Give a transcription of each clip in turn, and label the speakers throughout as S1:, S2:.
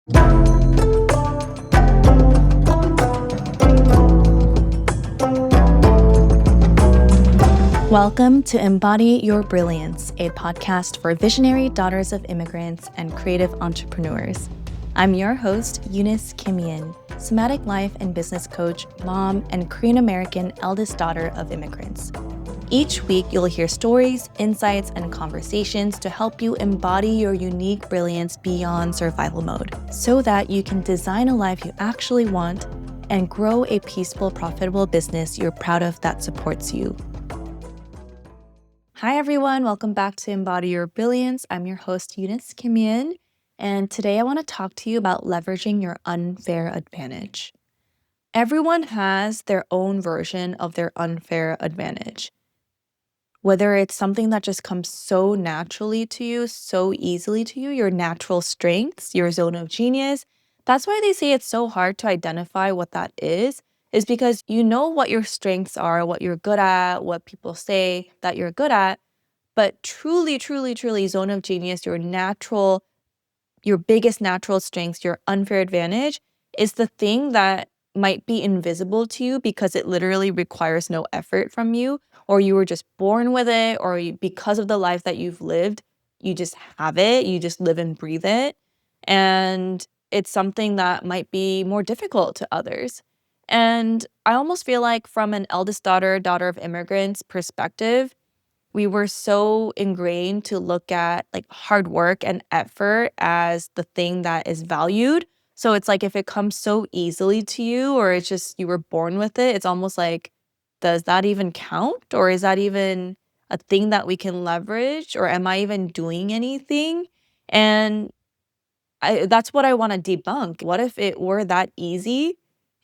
S1: Welcome to Embody Your Brilliance, a podcast for visionary daughters of immigrants and creative entrepreneurs. I'm your host, Eunice Kimian, somatic life and business coach, mom, and Korean American eldest daughter of immigrants. Each week, you'll hear stories, insights, and conversations to help you embody your unique brilliance beyond survival mode so that you can design a life you actually want and grow a peaceful, profitable business you're proud of that supports you. Hi, everyone. Welcome back to Embody Your Brilliance. I'm your host, Eunice Kimian, and today I want to talk to you about leveraging your unfair advantage. Everyone has their own version of their unfair advantage. Whether it's something that just comes so naturally to you, so easily to you, your natural strengths, your zone of genius. That's why they say it's so hard to identify what that is because you know what your strengths are, what you're good at, what people say that you're good at. But truly, truly, truly, zone of genius, your biggest natural strengths, your unfair advantage is the thing that might be invisible to you because it literally requires no effort from you, or you were just born with it, or because of the life that you've lived, you just have it, you just live and breathe it. And it's something that might be more difficult to others. And I almost feel like from an eldest daughter of immigrants perspective, we were so ingrained to look at like hard work and effort as the thing that is valued. So it's like if it comes so easily to you or it's just you were born with it, it's almost like, does that even count? Or is that even a thing that we can leverage? Or am I even doing anything? And that's what I want to debunk. What if it were that easy,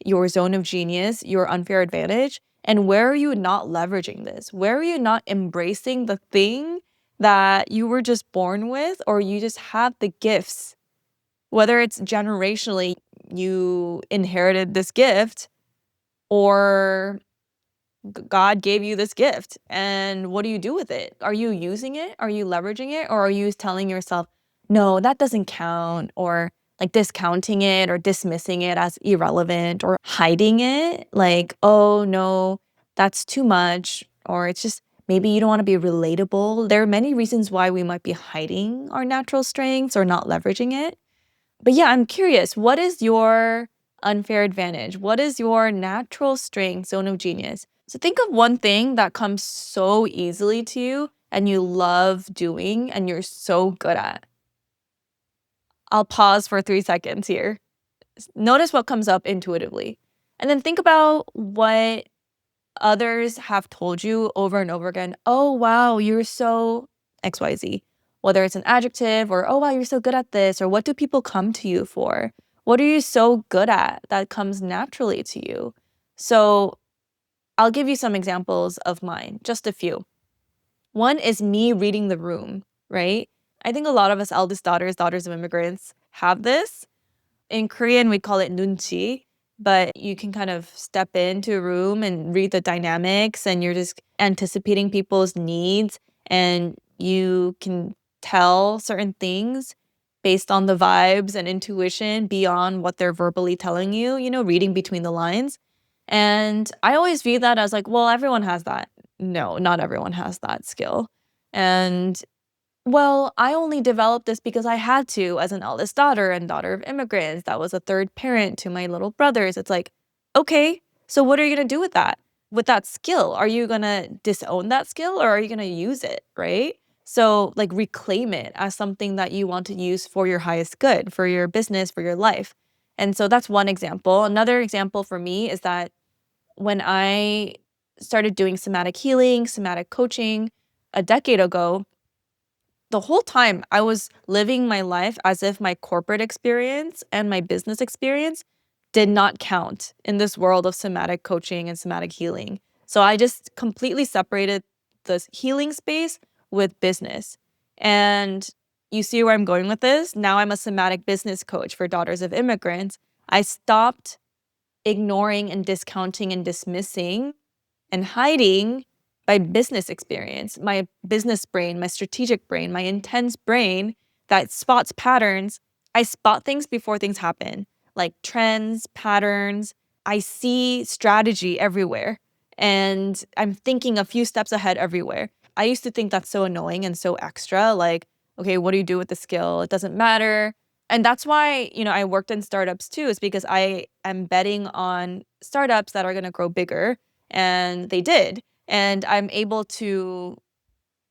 S1: your zone of genius, your unfair advantage? And where are you not leveraging this? Where are you not embracing the thing that you were just born with, or you just have the gifts? Whether it's generationally, you inherited this gift, or God gave you this gift, and what do you do with it? Are you using it? Are you leveraging it? Or are you telling yourself, no, that doesn't count, or like discounting it or dismissing it as irrelevant or hiding it? Like, oh no, that's too much. Or it's just maybe you don't want to be relatable. There are many reasons why we might be hiding our natural strengths or not leveraging it. But yeah, I'm curious, what is your unfair advantage? What is your natural strength, zone of genius? So think of one thing that comes so easily to you and you love doing and you're so good at. I'll pause for 3 seconds here. Notice what comes up intuitively. And then think about what others have told you over and over again. Oh, wow, you're so XYZ. Whether it's an adjective or, oh, wow, you're so good at this, or what do people come to you for? What are you so good at that comes naturally to you? So I'll give you some examples of mine, just a few. One is me reading the room, right? I think a lot of us eldest daughters of immigrants have this. In Korean, we call it nunchi, but you can kind of step into a room and read the dynamics and you're just anticipating people's needs and you can tell certain things based on the vibes and intuition beyond what they're verbally telling you, reading between the lines. And I always view that as like, well, everyone has that. No, not everyone has that skill. And well, I only developed this because I had to as an eldest daughter and daughter of immigrants. That was a third parent to my little brothers. It's like, okay, so what are you going to do with that? With that skill? Are you going to disown that skill or are you going to use it, right? So like reclaim it as something that you want to use for your highest good, for your business, for your life. And so that's one example. Another example for me is that when I started doing somatic healing, somatic coaching a decade ago, the whole time I was living my life as if my corporate experience and my business experience did not count in this world of somatic coaching and somatic healing. So I just completely separated the healing space with business. And you see where I'm going with this? Now I'm a somatic business coach for daughters of immigrants. I stopped ignoring and discounting and dismissing and hiding my business experience, my business brain, my strategic brain, my intense brain that spots patterns. I spot things before things happen, like trends, patterns. I see strategy everywhere, and I'm thinking a few steps ahead everywhere. I used to think that's so annoying and so extra. Like, okay, what do you do with the skill? It doesn't matter. And that's why, I worked in startups too, is because I am betting on startups that are going to grow bigger. And they did. And I'm able to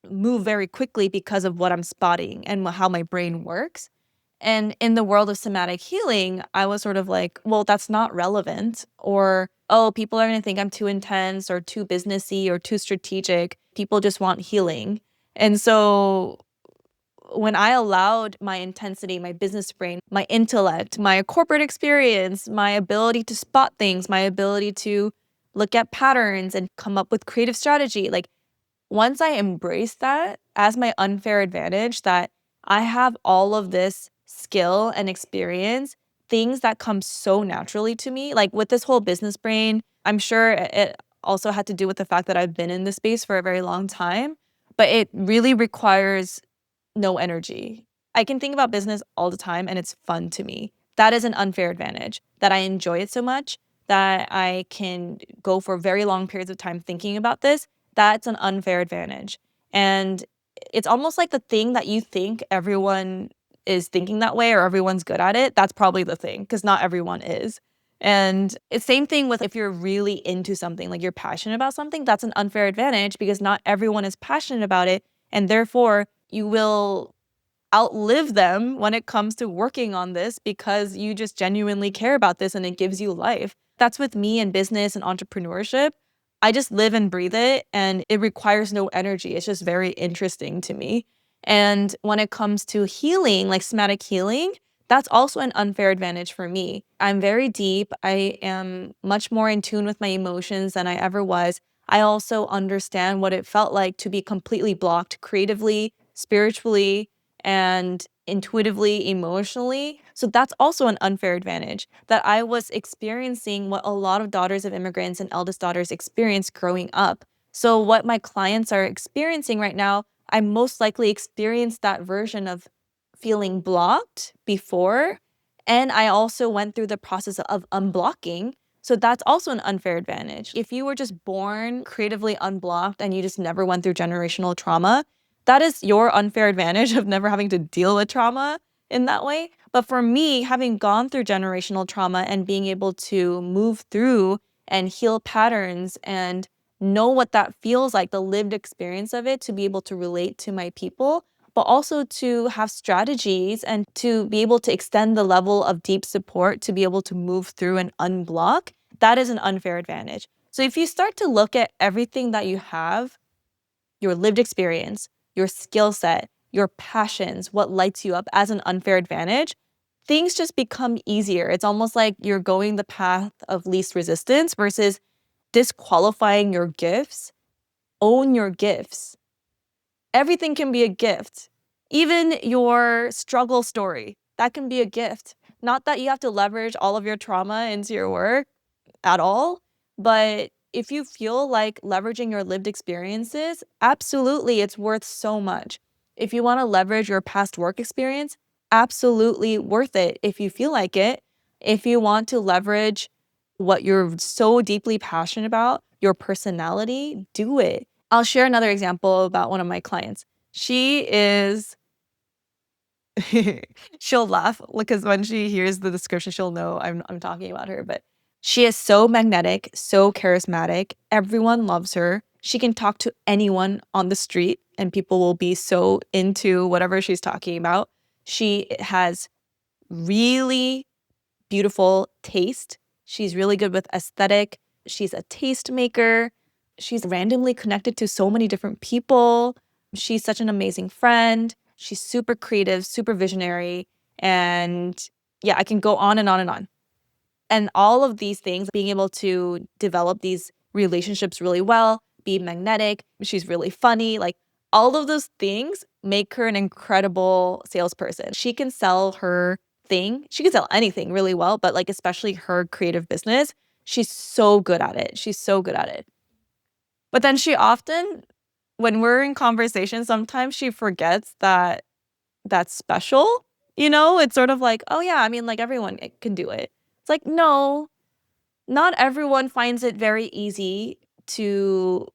S1: move very quickly because of what I'm spotting and how my brain works. And in the world of somatic healing, I was sort of like, well, that's not relevant. Or, oh, people are going to think I'm too intense or too businessy or too strategic. People just want healing. And so when I allowed my intensity, my business brain, my intellect, my corporate experience, my ability to spot things, my ability to look at patterns and come up with creative strategy, like once I embraced that as my unfair advantage, that I have all of this skill and experience, things that come so naturally to me, like with this whole business brain, I'm sure it also had to do with the fact that I've been in this space for a very long time, but it really requires no energy. I can think about business all the time and it's fun to me. That is an unfair advantage, that I enjoy it so much that I can go for very long periods of time thinking about this. That's an unfair advantage. And it's almost like the thing that you think everyone is thinking that way or everyone's good at it. That's probably the thing, because not everyone is. And it's same thing with if you're really into something, like you're passionate about something, that's an unfair advantage because not everyone is passionate about it. And therefore, you will outlive them when it comes to working on this because you just genuinely care about this and it gives you life. That's with me in business and entrepreneurship. I just live and breathe it and it requires no energy. It's just very interesting to me. And when it comes to healing, like somatic healing, that's also an unfair advantage for me. I'm very deep. I am much more in tune with my emotions than I ever was. I also understand what it felt like to be completely blocked creatively, spiritually, and intuitively, emotionally. So that's also an unfair advantage that I was experiencing what a lot of daughters of immigrants and eldest daughters experience growing up. So what my clients are experiencing right now, I most likely experienced that version of feeling blocked before. And I also went through the process of unblocking. So that's also an unfair advantage. If you were just born creatively unblocked and you just never went through generational trauma, that is your unfair advantage of never having to deal with trauma in that way. But for me, having gone through generational trauma and being able to move through and heal patterns and know what that feels like, the lived experience of it, to be able to relate to my people, but also to have strategies and to be able to extend the level of deep support to be able to move through and unblock, that is an unfair advantage. So if you start to look at everything that you have, your lived experience, your skill set, your passions, what lights you up as an unfair advantage, things just become easier. It's almost like you're going the path of least resistance versus disqualifying your gifts. Own your gifts. Everything can be a gift. Even your struggle story, that can be a gift. Not that you have to leverage all of your trauma into your work at all, but if you feel like leveraging your lived experiences, absolutely, it's worth so much. If you want to leverage your past work experience, absolutely worth it if you feel like it. If you want to leverage what you're so deeply passionate about, your personality, do it. I'll share another example about one of my clients. She is she'll laugh because when she hears the description, she'll know I'm talking about her. But she is so magnetic, so charismatic. Everyone loves her. She can talk to anyone on the street, and people will be so into whatever she's talking about. She has really beautiful taste. She's really good with aesthetic. She's a tastemaker. She's randomly connected to so many different people. She's such an amazing friend. She's super creative, super visionary. And yeah, I can go on and on and on. And all of these things, being able to develop these relationships really well, be magnetic, she's really funny, like all of those things make her an incredible salesperson. She can sell her thing. She can sell anything really well, but like especially her creative business, she's so good at it. She's so good at it. But then she often, when we're in conversation, sometimes she forgets that that's special It's sort of like, oh yeah, I mean, like everyone can do it. It's like, no, not everyone finds it very easy to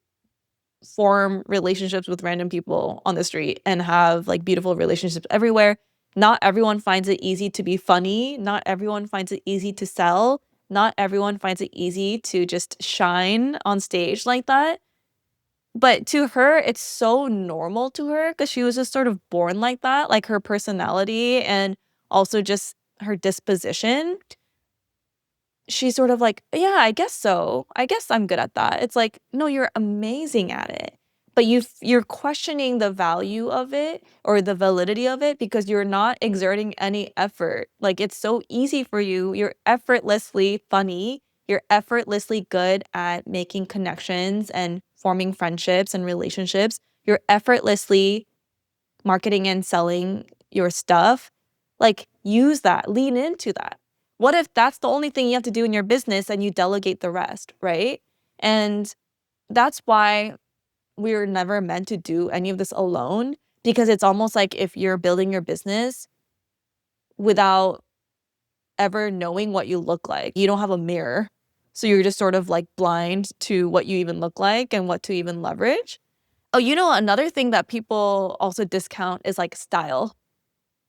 S1: form relationships with random people on the street and have like beautiful relationships everywhere. Not everyone finds it easy to be funny. Not everyone finds it easy to sell. Not everyone finds it easy to just shine on stage like that. But to her, it's so normal to her because she was just sort of born like that, like her personality and also just her disposition. She's sort of like, "Yeah, I guess so. I guess I'm good at that." It's like, "No, you're amazing at it." But you're questioning the value of it or the validity of it because you're not exerting any effort. Like, it's so easy for you. You're effortlessly funny. You're effortlessly good at making connections and forming friendships and relationships. You're effortlessly marketing and selling your stuff, like use that, lean into that. What if that's the only thing you have to do in your business and you delegate the rest, right? And that's why we're never meant to do any of this alone because it's almost like if you're building your business without ever knowing what you look like, you don't have a mirror. So you're just sort of like blind to what you even look like and what to even leverage. Oh, another thing that people also discount is like style.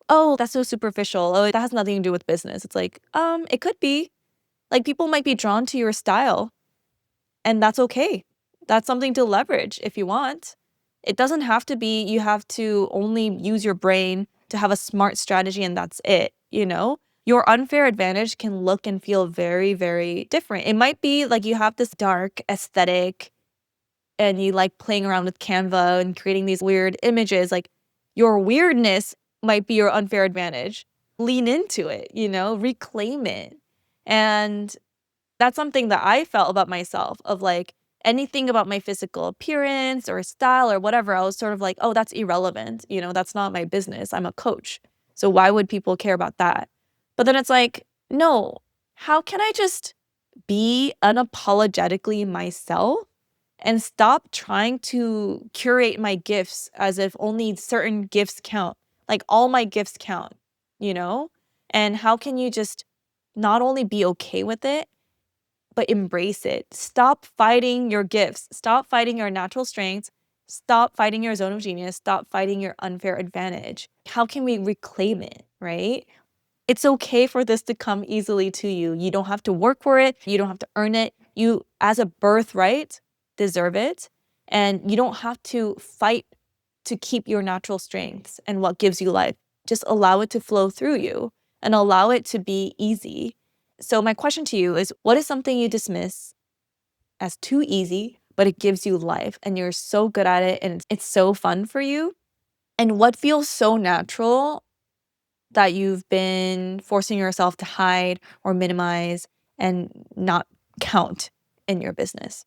S1: Oh, that's so superficial. Oh, that has nothing to do with business. It's like, it could be. Like people might be drawn to your style, and that's okay. That's something to leverage if you want. It doesn't have to be you have to only use your brain to have a smart strategy and that's it. Your unfair advantage can look and feel very, very different. It might be like you have this dark aesthetic and you like playing around with Canva and creating these weird images. Like your weirdness might be your unfair advantage. Lean into it, reclaim it. And that's something that I felt about myself of like anything about my physical appearance or style or whatever. I was sort of like, oh, that's irrelevant. That's not my business. I'm a coach. So why would people care about that? But then it's like, no, how can I just be unapologetically myself and stop trying to curate my gifts as if only certain gifts count. Like all my gifts count, you know? And how can you just not only be okay with it, but embrace it? Stop fighting your gifts. Stop fighting your natural strengths. Stop fighting your zone of genius. Stop fighting your unfair advantage. How can we reclaim it, right? It's okay for this to come easily to you. You don't have to work for it. You don't have to earn it. You, as a birthright, deserve it. And you don't have to fight to keep your natural strengths and what gives you life. Just allow it to flow through you and allow it to be easy. So, my question to you is what is something you dismiss as too easy, but it gives you life and you're so good at it and it's so fun for you? And what feels so natural that you've been forcing yourself to hide or minimize and not count in your business?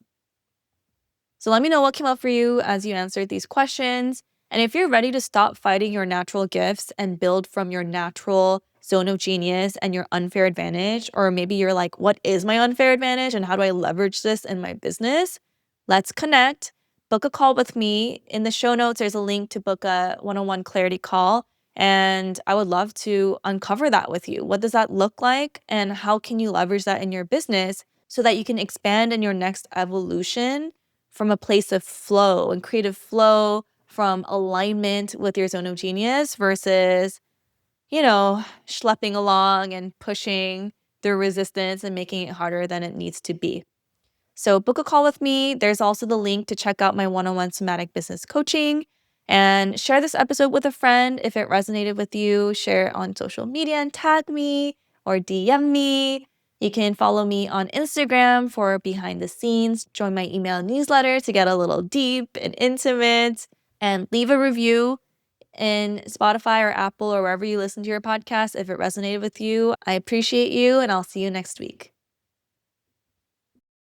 S1: So let me know what came up for you as you answered these questions. And if you're ready to stop fighting your natural gifts and build from your natural zone of genius and your unfair advantage, or maybe you're like, what is my unfair advantage and how do I leverage this in my business? Let's connect. Book a call with me. In the show notes, there's a link to book a one-on-one clarity call. And I would love to uncover that with you. What does that look like? And how can you leverage that in your business so that you can expand in your next evolution from a place of flow and creative flow, from alignment with your zone of genius versus, schlepping along and pushing through resistance and making it harder than it needs to be. So book a call with me. There's also the link to check out my one-on-one somatic business coaching, and share this episode with a friend if it resonated with you. Share it on social media and tag me or DM me. You can follow me on Instagram for behind the scenes. Join my email newsletter to get a little deep and intimate, and leave a review in Spotify or Apple or wherever you listen to your podcast if it resonated with you. I appreciate you, and I'll see you next week.